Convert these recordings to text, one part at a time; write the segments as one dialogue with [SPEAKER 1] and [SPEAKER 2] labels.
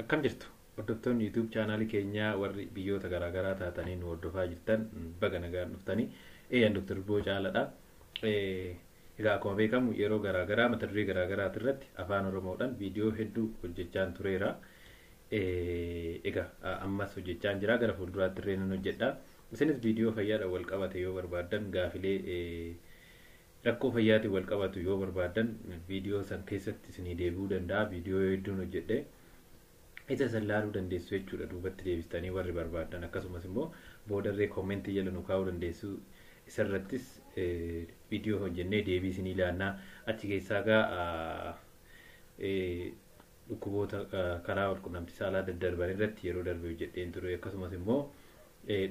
[SPEAKER 1] Akkam jirtu hordoftoonni YouTube channel keenyaa warri biyyoota garaagaraa taatanii nu hordofaa jirtan baga nagaan dhuftanii eeyyan Dr. Boo Caaladha. Egaa akkuma beekamu yeroo garaagaraa mata duree garaagaraa irratti afaan Oromoodhaan viidiyoo hedduu hojjechaan tureera. Egaa ammas hojjechaan jira, gara fuulduraatti illee nan hojjedha. Isinis viidiyoo fayyaadhaan wal qabate yoo barbaadan gaafilee rakkoo fayyaatiin wal qabatu yoo barbaadan viidiyoo san keessatti isinii deebi'uu danda'a. Viidiyoo hedduun hojjedhe isa salaaluu dandeessu jechuudha. Duubatti deebistanii warri barbaadan akkasumas immoo boodarree koomentii jala nu kaa'uu dandeessu. Isarrattis viidiyoo hojjennee deebii isinii ilaannaa. Achi keessaa gaa dhukkuboota karaa walqunnamtii saalaa daddarban irratti yeroo darbe hojjedheen ture. Akkasumas immoo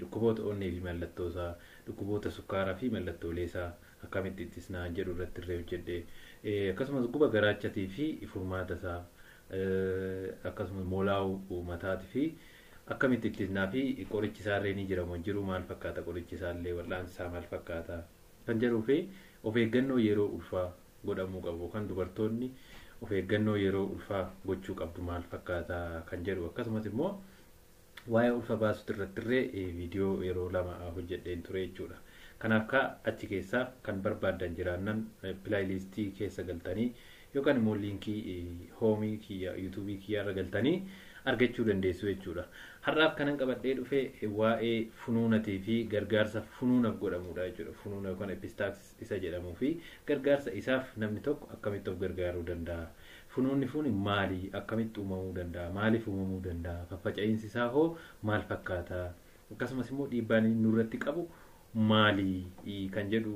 [SPEAKER 1] dhukkuboota onnee fi mallattoo isaa, dhukkuboota sukkaaraa fi mallattoolee isaa akkamitti ittisnaa jedhu irratti illee hojjedhe. Akkasumas guba garaachatii fi furmaata isaa, akkasumas moolaa'uu mataatii fi akkamitti ittisnaa fi qorichi isaallee ni jira moo jiru, maal fakkaata qorichi isaallee, wal'aansi isaa maal fakkaata kan jedhuu fi of eeggannoo yeroo ulfaa godhamuu qabu kan dubartoonni of eeggannoo yeroo ulfaa gochuu qabdu maal fakkaata kan jedhu. Akkasumas immoo waa'ee ulfa baasuutti irratti illee viidiyoo yeroo lama hojjedheen ture jechuudha. Kanaaf achi keessaa kan barbaadan jiraannan pilaaylistii keessa galtanii yookaan immoo liinkii hoomii kiyya YouTube kiyyaarra galtanii argachuu dandeessu jechuudha. Har'aaf kanan qabadhee dhufe waa'ee funuunatii fi gargaarsa funuunaaf godhamudha jechuudha. Funuuna yookaan epistaaksis isa jedhamuu fi gargaarsa isaaf namni tokko akkamitti of gargaaruu danda'a? Funuunni kun maali? Akkamitti uumamuu danda'a? Maaliif uumamuu danda'a? Faffaca'iinsi isaa hoo maal fakkaata? Akkasumas immoo dhiibbaan nurratti qabu maali kan jedhu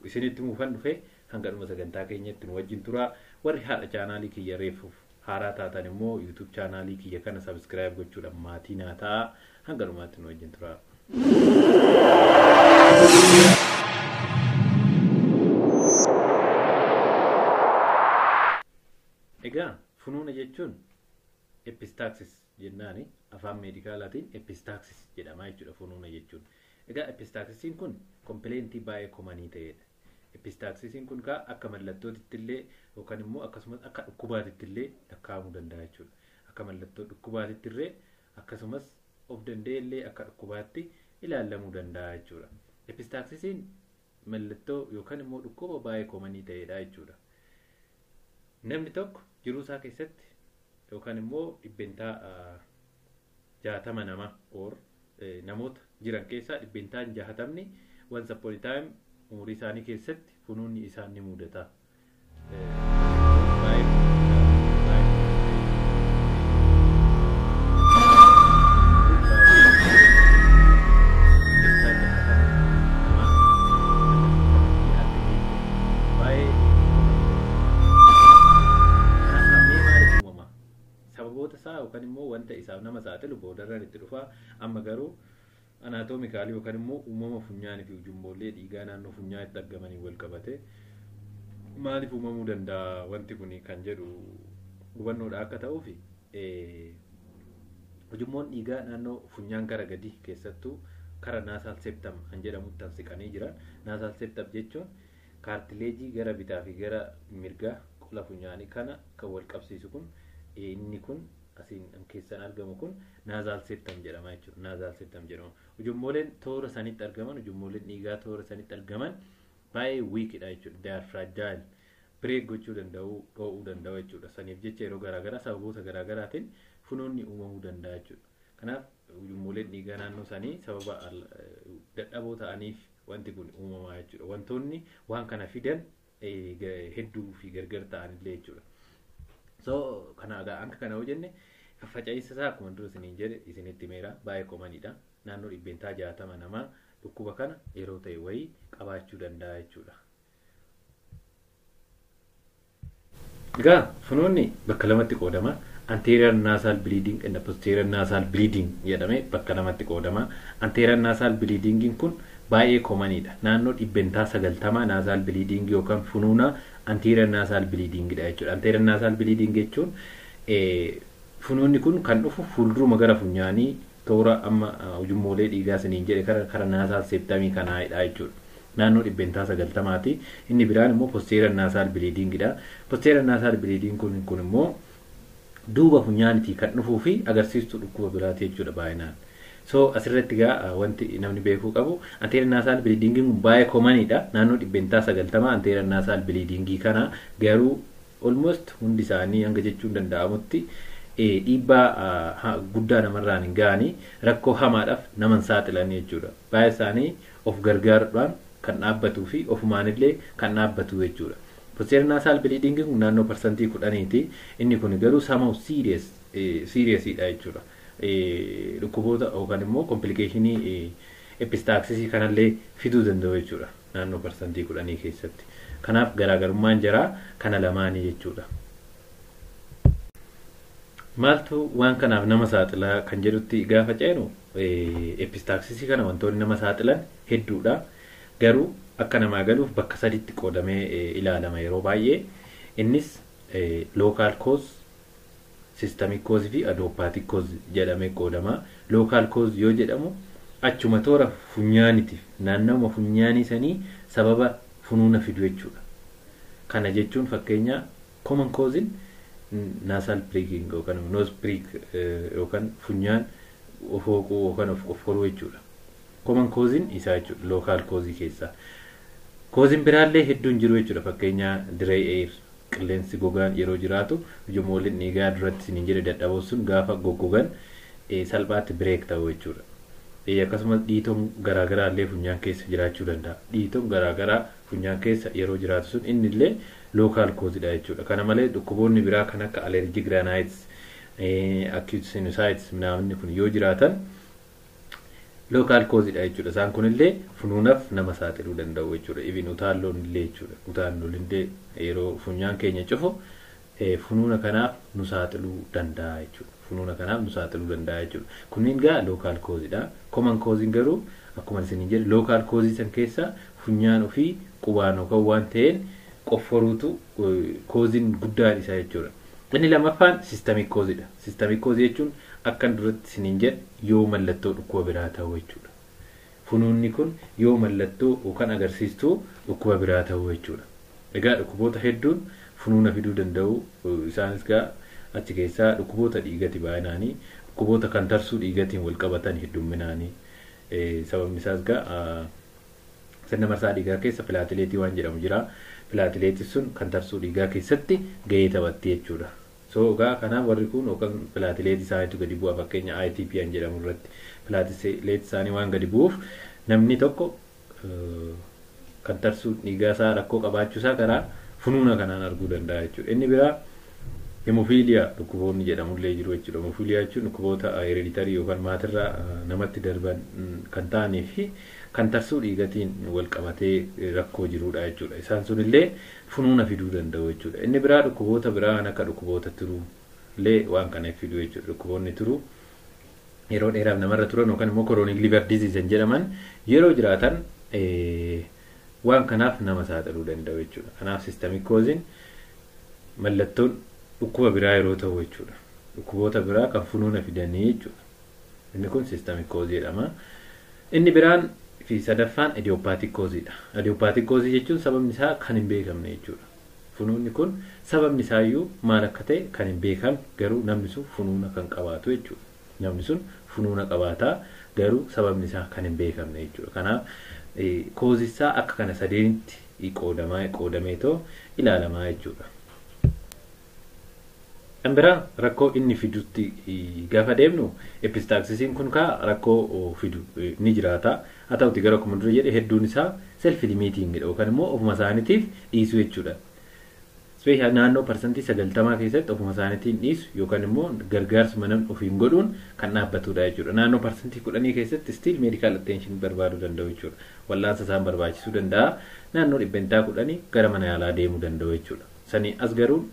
[SPEAKER 1] isinitti muufan dhufe hanga dhuma sagantaa keenyatti nu wajjin turaa. Warri haadha chaanaalii kiyya reefuuf haaraa taatan immoo YouTube chaanaalii kiyya kana subscribe gochuudhaan maatii naa ta'a. Hanga dhumaatti nu wajjin turaa. Egaa funuuna jechuun epistaaksis jennaani afaan meedikaalaatiin epistaaksis jedhama jechuudha funuuna jechuun. Egaa epistaaksisiin kun kompilentii baay'ee komanii ta'edha. Epistaaksisiin kun akka mallattootitti illee yookaan immoo akkasumas akka dhukkubaatitti illee lakkaa'amuu danda'a jechuudha. Akka mallattoo dhukkubaatitti illee akkasumas of danda'e illee akka dhukkubaatti ilaalamuu danda'a jechuudha. Epistaaksisiin mallattoo yookaan immoo dhukkuba baay'ee komanii ta'edha jechuudha. Namni tokko jiruu isaa keessatti yookaan immoo dhibbentaa 60 nama namoota jiran keessaa dhibbentaan 60 once upon a time umurii isaanii keessatti funuunni isaan ni mudata. Sababoota isaa yookaan immoo wanta isaaf nama saaxilu boodarraan itti dhufaa. Amma garuu anaatoomikaalii yookaan immoo uumama funyaanii fi ujummoollee dhiigaa naannoo funyaatti argamanii wal qabate maaliif uumamuu danda'a wanti kun kan jedhu hubannoodha akka ta'uuf ujummoon dhiigaa naannoo funyaan gara gadi keessattuu kara naasal septum kan jedhamutti siqanii jiran. Naasal septum jechuun kaartileejii gara bitaa fi gara mirgaa qola funyaanii kana kan wal qabsiisu kun inni kun asiin keessan argamu kun naasal septum jedhama jechuudha. Naasal septum jedhama. Ujummooleen toora sanitti argaman, ujummooleen dhiigaa toora sanitti argaman baay'ee weakidha jechuudha. They are fragile. Break gochuu danda'u, dho'uu danda'u jechuudha. Saniif jecha yeroo garaagaraa sababoota garaagaraatiin funuunni uumamuu danda'a jechuudha. Kanaaf ujummooleen dhiigaa naannoo sanii sababa dadhaboo ta'aniif wanti kun uumamaa jechuudha. Wantoonni waan kana fidan hedduu fi gargar ta'anillee jechuudha. So kana akka kana hojjenne faffaca'iinsa isaa akkuma dura isiniin jedhe isinitti meera baay'ee komanidha. Naannoo dhibbentaa 60 namaa dhukkuba kana yeroo ta'e wayii qabaachuu danda'a jechuudha. Egaa funuunni bakka lamatti qoodama. Anterior nasal bleeding and posterior nasal bleeding jedhamee bakka lamatti qoodama. Anterior nasal bleeding kun baay'ee komanidha. Naannoo dhibbentaa 90 nasal bleeding yookaan funuuna anterior nasal bleeding dha jechuudha. Anterior nasal bleeding jechuun funuunni kun kan dhufu fuulduruma gara funyaanii toora amma ujummoolee dhiigaa saniin jedhe kara nasal septumii kanaadha jechuudha. naannoo 90% inni biraan immoo posterior nasal bleedingidha. Posterior nasal bleeding kun immoo duuba funyaanitii kan dhufuu fi agarsiistuu dhukkuba biraati jechuudha baay'inaan. So asirratti gaa wanti namni beekuu qabu anterior nasal bleeding kun baay'ee commonidha. Naannoo 90% anterior nasal bleeding kana garuu almost hundi isaanii hanga jechuun danda'amutti dhiibbaa guddaa namarraan hin gaanii rakkoo hamaadhaaf naman saaxilan jechuudha. Baay'ee isaanii of gargaaruudhaan kan dhaabbatuu fi ofumaanillee kan dhaabbatu jechuudha. Posterior nasal bleeding kun naannoo parsantii 10ti. Inni kun garuu somehow seriousdha jechuudha. Dhukkuboota yookaan immoo complicationii epistaxisii kanallee fiduu danda'u jechuudha naannoo parsantii 10 keessatti. Kanaaf garaagarummaan jira kana lamaanii jechuudha. Maaltu waan kanaaf nama saaxilaa kan jedhutti gaafa ceenu epistaxisii kana wantoonni nama saaxilan hedduudha. Garuu akka namaa galuuf bakka sadiitti qoodamee ilaalama yeroo baay'ee. Innis local cause, systemic cause fi idiopathic cause jedhamee qoodama. Local cause yoo jedhamu achuma toora funyaanitiif naannawuma funyaanii sanii sababa funuuna fidu jechuudha. Kana jechuun fakkeenya common cause nasal breathing yookaan nose break yookaan funyaan of hooquu yookaan of horuu jechuudha. Common cause isaa jechuudha local cause keessaa. Cause biraallee hedduun jiru jechuudha. Fakkeenya dry air qilleensi gogaan yeroo jiraatu ijoollonni dhiigaa duratti siniin jedhe dadhaboo sun gaafa goggogan salphaatti break ta'u jechuudha. Akkasumas dhiitoon garaagaraa illee funyaan keessa jiraachuu danda'a. Dhiitoon garaagaraa funyaan keessa yeroo jiraatu sun inni illee local causedha jechuudha. Kana malee dhukkuboonni biraa kan akka allergic rhinitis, acute sinusitis naamni kun yoo jiraatan local causedha jechuudha. Isaan kunillee funuunaaf nama saaxiluu danda'u jechuudha. Even utaalloon illee jechuudha. Utaalloon illee yeroo funyaan keenya cufu funuuna kanaaf nu saaxiluu danda'a jechuudha. Funuuna kanaaf nu saaxiluu danda'a jechuudha. Kunniin gaa local causedha. Common cause garuu akkuma isin jedhe local cause san keessa funyaan ofii qubaan yookaan waan ta'een qofforuutu causein guddaan isaa jechuudha. Inni lamaffaan systemic causedha. Systemic cause jechuun akkan duratti isin jedhe yoo mallattoo dhukkuba biraa ta'u jechuudha. Funuunni kun yoo mallattoo yookaan agarsiistuu dhukkuba biraa ta'u jechuudha. Egaa dhukkuboota hedduun funuuna fiduu danda'u. Isaanis gaa achi keessaa dhukkuboota dhiigati baay'inaanii dhukkuboota kan tarsuu dhiigatiin wal qabatan heddumminaanii sababni isaas gaa sirna marsaa dhiigaa keessa pilaatileetii waan jedhamu jira. Pilaatileetii sun kan tarsuu dhiigaa keessatti gahee taphatti jechuudha. So gaa kanaaf warri kun yookaan pilaatileetii isaaniitu gadi bu'a. Fakkeenya ITP an jedhamu irratti pilaatileetii isaanii waan gadi bu'uuf namni tokko kan tarsuu dhiigaa isaa rakkoo qabaachuusaa karaa funuuna kanaan arguu danda'a jechuudha. Inni biraa hemofiiliyaa dhukkuboonni jedhamullee jiru jechuudha. Hemofiiliyaa jechuun dhukkuboota hereditarii yookaan maatirraa namatti darban kan ta'anii fi kan tarsuu dhiigatiin wal qabatee rakkoo jirudha jechuudha. Isaan sunillee funuuna fiduu danda'u jechuudha. Inni biraa dhukkuboota biraa kan akka dhukkuboota turuullee waan kana fiduu jechuudha. Dhukkuboonni turuu yeroo dheeraaf namarra turan yookaan immoo chronic liver disease jedhaman yeroo jiraatan waan kanaaf nama saaxiluu danda'u jechuudha. Kanaaf systemic cause mallattoon dhukkuba biraa yeroo ta'u jechuudha. Dhukkuboota biraa kan funuuna fidanii jechuudha. Inni kun systemic cause jedhama. Inni biraan fi sadaffaan idiopathic causedha. Idiopathic cause jechuun sababni isaa kan hin beekamne jechuudha. Funuunni kun sababni isaayyuu maal akka ta'e kan hin beekamne garuu namni sun funuuna kan qabaatu jechuudha. Namni sun funuuna qabaataa garuu sababni isaa kan hin beekamne jechuudha. Kanaaf cause isaa akka kana sadeenitti qoodamee too ilaalamaa jechuudha. Kan biraa rakkoo inni fidutti gaafa deemnu epistaxisiin kun kaa rakkoo fidu ni jiraata. Haa ta'uti gara akkuma dura jedhe hedduun isaa self limiting yookaan immoo ofuma isaaniitiif dhiisuu jechuudha. Speeshaal naannoo parsantii 90 keessatti ofuma isaaniitiin dhiisu yookaan immoo gargaarsuma namni ofiin godhuun kan dhaabbatudha jechuudha. Naannoo parsantii 10 keessatti still medical attention barbaaduu danda'u jechuudha. Wallaansa isaan barbaachisuu danda'a. Naannoo 10 gara mana yaalaa deemuu danda'u jechuudha. Sanii as garuu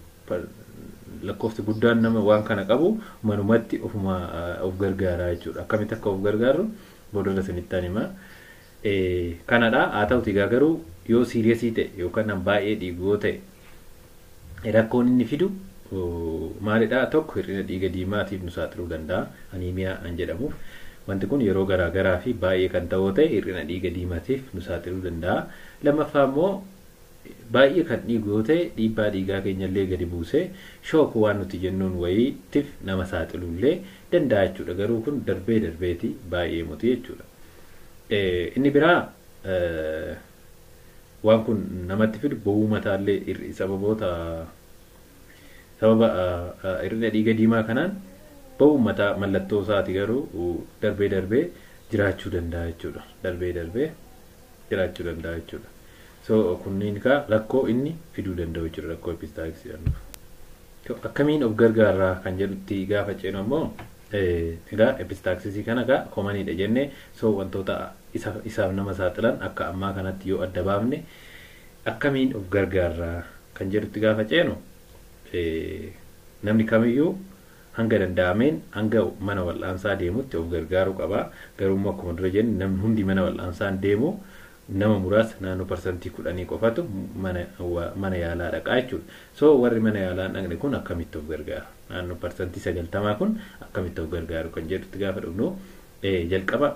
[SPEAKER 1] lakkoofsi guddaan nama waan kana qabu manumatti ofuma of gargaaraa jechuudha. Akkamitti akka of gargaaru boodarra sanittaan hima. Kanadha. Haa ta'uti garuu yoo siiriyesii ta'e yookaan baay'ee dhiigoo ta'e rakkoon inni fidu maalidha? Tokko hir'ina dhiiga diimaatiif nu saaxiluu danda'a. Aniimiyaa an jedhamuuf. wanti kun yeroo garaagaraa fi baay'ee kan ta'uu ta'e hir'ina dhiiga diimaatiif nu saaxiluu danda'a. Lammaffaa immoo baay'ee kan dhiigu yoo ta'e dhiibbaa dhiigaa keenyallee gadi buusee shook waan nuti jennuun wayiitiif nama saaxiluullee danda'a jechuudha. Garuu kun darbee darbeeti baay'ee muti jechuudha. Inni biraa waan kun namatti fidu bo'uu mataallee sababa hir'ina dhiiga diimaa kanaan bo'uu mataa mallattoo isaati garuu darbee jiraachuu danda'a jechuudha. Darbee jiraachuu danda'a jechuudha. So kunniin ka rakkoo inni fiduu danda'u jechuudha rakkoo epistaaksii jedhamu. Akkamiin of gargaarraa kan jedhutti gaafa ceenu ammoo egaa epistaaksisii kana egaa koomaniidha jennee so wantoota isaaf nama saaxilan akka ammaa kanatti yoo adda baafne akkamiin of gargaarraa kan jedhutti gaafa ceenu namni kamiyyuu hanga danda'ameen hanga mana wal'aansaa deemutti of gargaaruu qaba. Garuu akkuma dura jenne namni hundi mana wal'aansaan deemu nama muraasa naannoo parsantii 10 qofatu mana yaalaa dhaqaa jechuudha. So warri mana yaalaa dhaqne kun akkamitti of gargaaru? Naannoo parsantii 90 kun akkamitti of gargaaru kan jedhutti gaafa dhufnu jalqaba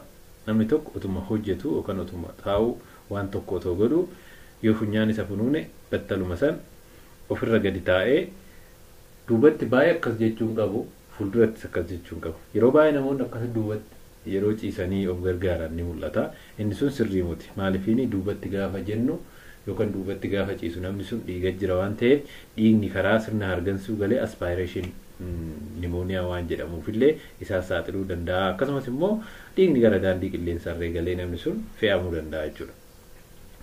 [SPEAKER 1] namni tokko utuma hojjetu yookaan utuma taa'u waan tokko otoo godhu yoo funyaan isa funuune battaluma san ofirra gadi taa'ee duubatti baay'ee akkas jechuun qabu fuulduratti akkas jechuun qabu. Yeroo baay'ee namoonni akkas duubatti yeroo ciisanii of gargaaran ni mul'ata. Inni sun sirrii muti. Maaliifini duubatti gaafa jennu yookaan duubatti gaafa ciisu namni sun dhiiga jira waan ta'eef dhiigni karaa sirna hargansuu galee aspiration pneumonia waan jedhamuufillee isaa saaxiluu danda'a. Akkasumas immoo dhiigni gara daandii qilleensarree galee namni sun fe'amuu danda'a jechuudha.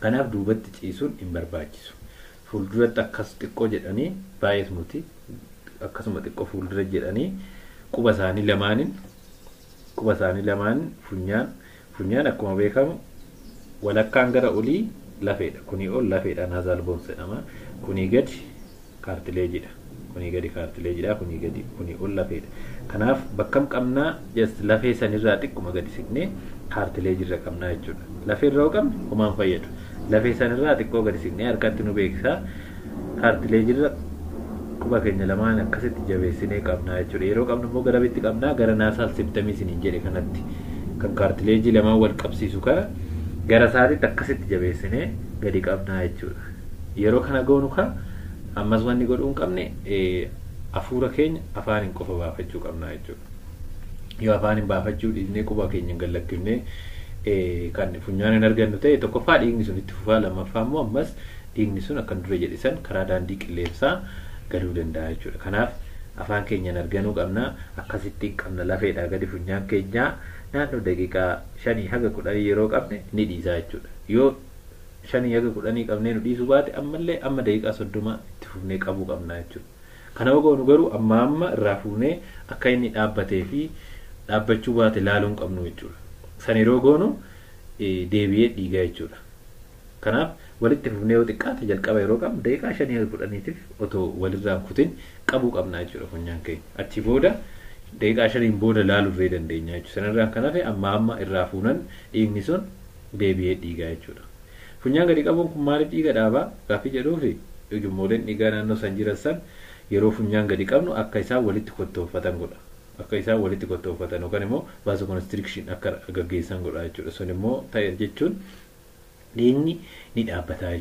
[SPEAKER 1] Kanaaf duubatti ciisuun hin barbaachisu. Fuulduratti akkas xiqqoo jedhanii baay'ees muti. Akkasuma xiqqoo fuuldura jedhanii quba isaanii lamaan funyaan akkuma beekamu walakkaan gara olii lafeedha. Kunii ol lafeedha naazal boons jedhama. Kunii gadi kaartileejidha. Kunii ol lafeedha. Kanaaf bakkam qabnaa lafee sanirraa xiqquma gadi siqnee kaartileejirra qabnaa jechuudha. Lafeerra qabne homaan fayyadu. Lafee sanirraa xiqqoo gadi siqnee harkatti nu beeksisaa kaartileejirra quba keenya lamaan akkasitti jabeessinee qabnaa jechuudha. Yeroo qabnu immoo gara bitti qabnaa gara naasaal septamii isiniin jedhe kanatti kan kaartileejii lamaan wal qabsiisu kana gara isaatiitti akkasitti jabeessinee gadi qabnaa jechuudha. Yeroo kana goonu kan ammas wanni godhuu hin qabne hafuura keenya afaaniin qofa baafachuu qabnaa jechuudha. Yoo afaaniin baafachuu dhiisnee quba keenya gallakkifnee kan funyaan hin argannu ta'e tokkoffaa dhiigni sun itti fufaa, lammaffaa immoo ammas dhiigni sun akkan dura jedhisan karaa daandii qilleensaa galuu danda'a jechuudha. Kanaaf afaan keenyaan arganuu qabna. Akkasitti qabna lafeedhaa gadi funyaan keenyaa naannoo daqiiqaa 5 haga 10 yeroo qabne ni dhiisaa jechuudha. Yoo 5 haga 10 qabnee nu dhiisuu baate ammallee amma daqiiqaa 30 itti fufnee qabuu qabna jechuudha. Kana goonu garuu amma irraa fuunee akka inni dhaabbatee fi dhaabbachuu baate laaluun qabnu jechuudha. San yeroo goonu deebi'ee dhiigaa jechuudha. Kanaaf walitti fufnee yoo xiqqaate jalqaba yeroo qabnu daqiiqaa 5 haga 10tiif otoo walirraa kutin qabuu qabna jechuudha funyaan keenya. Achi booda daqiiqaa 5 booda laaluu irree dandeenya jechuudha. Sanarraan kan hafe amma irraa fuunan dhiigni sun deebi'ee dhiigaa jechuudha. Funyaan gadi qabuun kun maaliif dhiiga dhaabaa gaaffii jedhuufi ujummoleen dhiigaa naannoo san jiran san yeroo funyaan gadi qabnu akka isaan walitti kottooffatan godha. Akka isaan walitti kottooffatan yookaan immoo vasoconstriction akka gaggeessan godha jechuudha. Sun immoo ta'e jechuun dhiigni ni dhaabbata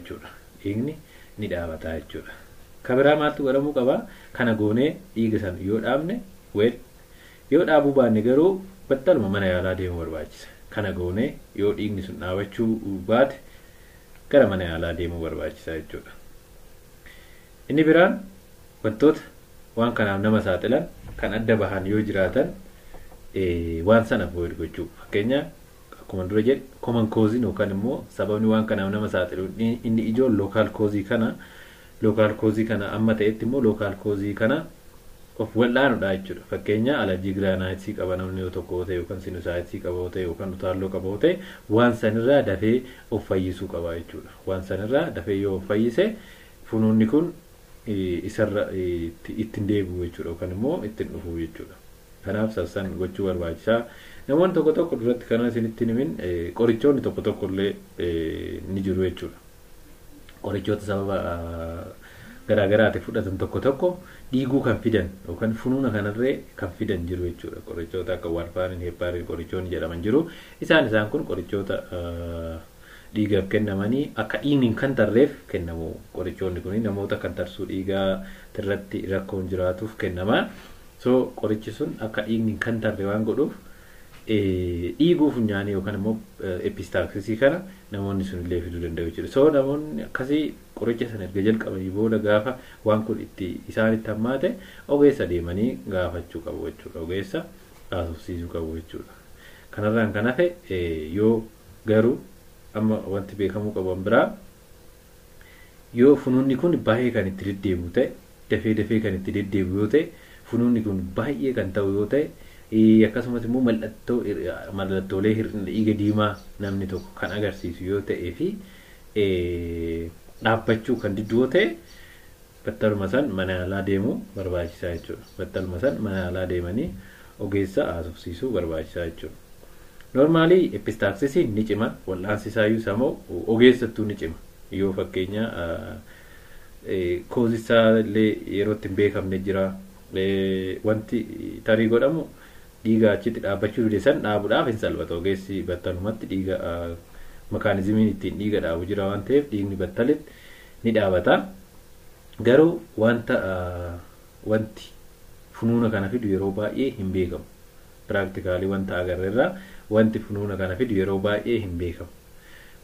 [SPEAKER 1] jechuudha. Kabiraa maaltu godhamuu qaba? Kana goonee dhiiga san yoo dhaabne yoo dhaabuu baanne garuu battaluma mana yaalaa deemuu barbaachisa. Kana goonee yoo dhiigni sun dhaabachuu baate gara mana yaalaa deemuu barbaachisa jechuudha. Inni biraan wantoota waan kanaaf nama saaxilan kan adda bahan yoo jiraatan waan sana avoid gochuu. Fakkeenyaaf akkuma dura jedhe common cause yookaan immoo sababni waan kanaaf nama saaxilu inni ijoon local cause kana amma ta'etti immoo local cause kana of wal'aanuudha jechuudha. Fakkeenyaaf allergic rhinitis qaba namni yoo tokko ta'e yookaan sinusitis qaba ta'e yookaan utaalloo qaba ta'e waan sanirraa dafee of fayyisuu qaba jechuudha. Waan sanirraa dafee yoo of fayyise funuunni kun isarra ittiin deebi'u jechuudha yookaan immoo ittiin dhufu jechuudha. Kanaaf sassan gochuu barbaachisaa. Namoonni tokko duratti kana isinitti himin qorichoonni tokko illee ni jiru jechuudha. Qorichoota sababa garaagaraati fudhatan tokko dhiiguu kan fidan yookaan funuuna kanarree kan fidan jiru jechuudha. Qorichoota akka warfaariin, heeppaariin qorichoonni jedhaman jiru. Isaan kun qorichoota dhiigaaf kennamanii akka dhiigni kan tarreef kennamu. Qorichoonni kun namoota kan tarsuu dhiigaa irratti rakkoon jiraatuuf kennama. So qorichi sun akka dhiigni kan tarre waan godhuuf dhiiguu funyaanii yookaan immoo epistaaksisii kana namoonni sun illee fiduu danda'u jechuudha. So namoonni akkasii qoricha sana erga jalqabanii booda gaafa waan kun itti isaanitti hammaate ogeessa deemanii gaafachuu qabu jechuudha. Ogeessa haasofsiisuu qabu jechuudha. Kanarraan kan hafe yoo garuu amma wanti beekamuu qabu biraa yoo funuunni kun baay'ee kan itti deddeebi'u ta'e dafee kan itti deddeebi'u yoo ta'e funuunni kun baay'ee kan ta'u yoo ta'e akkasumas immoo mallattoolee hir'ina dhiiga diimaa namni tokko kan agarsiisu yoo ta'ee fi dhaabbachuu kan diddu yoo ta'e battaluma san mana yaalaa deemuu barbaachisaa jechuudha. Battaluma san mana yaalaa deemanii ogeessa haasofsiisuu barbaachisaa jechuudha. Normaalii epistaaksisiin ni cima, wal'aansi isaayyuu samoo ogeessattuu ni cima. Yoo fakkeenya koosisaa illee yerootti hin beekamne jira. Wanti tarii godhamu dhiiga achitti dhaabbachuu dandeessan dhaabuudhaaf hin salphata. Ogeessi battalumatti dhiiga makaanizimiin ittiin dhiiga dhaabu jira waan ta'eef dhiigni battalitti ni dhaabata. Garuu wanti funuuna kana fidu yeroo baay'ee hin beekamu. Piraaktikaali wanta agarreerraa wanti funuuna kana fidu yeroo baay'ee hin beekamu.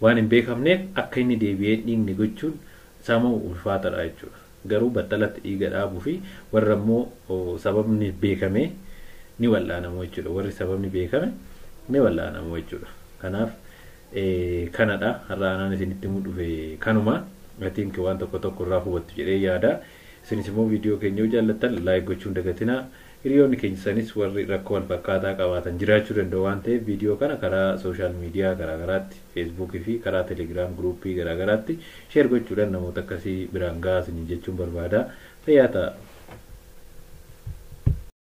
[SPEAKER 1] Waan hin beekamneef akka inni deebi'ee dhiigni gochuun sammuu ulfaataadha jechuudha. Garuu battalatti dhiiga dhaabuu fi warra immoo sababni beekame ni wal'aanamu jechuudha. Warri sababni beekame ni wal'aanamu jechuudha. Kanaaf kanadha har'aanaan isinitti dhufe kanuma gatiin waan tokko irraa hubattu jedhee yaada. Isinis immoo viidiyoo keenya yoo jaallattan laayik gochuun dagatinaa. Hiriyoonni keessanis warri rakkoo wal fakkaataa qabaatan jiraachuu danda'u waan ta'eef viidiyoo kana karaa sooshaal miidiyaa garaagaraatti feesbuukii fi karaa telegiraam guruupii garaagaraatti sheer gochuudhaan namoota akkasii biraan gaasanii jechuun barbaada. Fayyaa ta'a.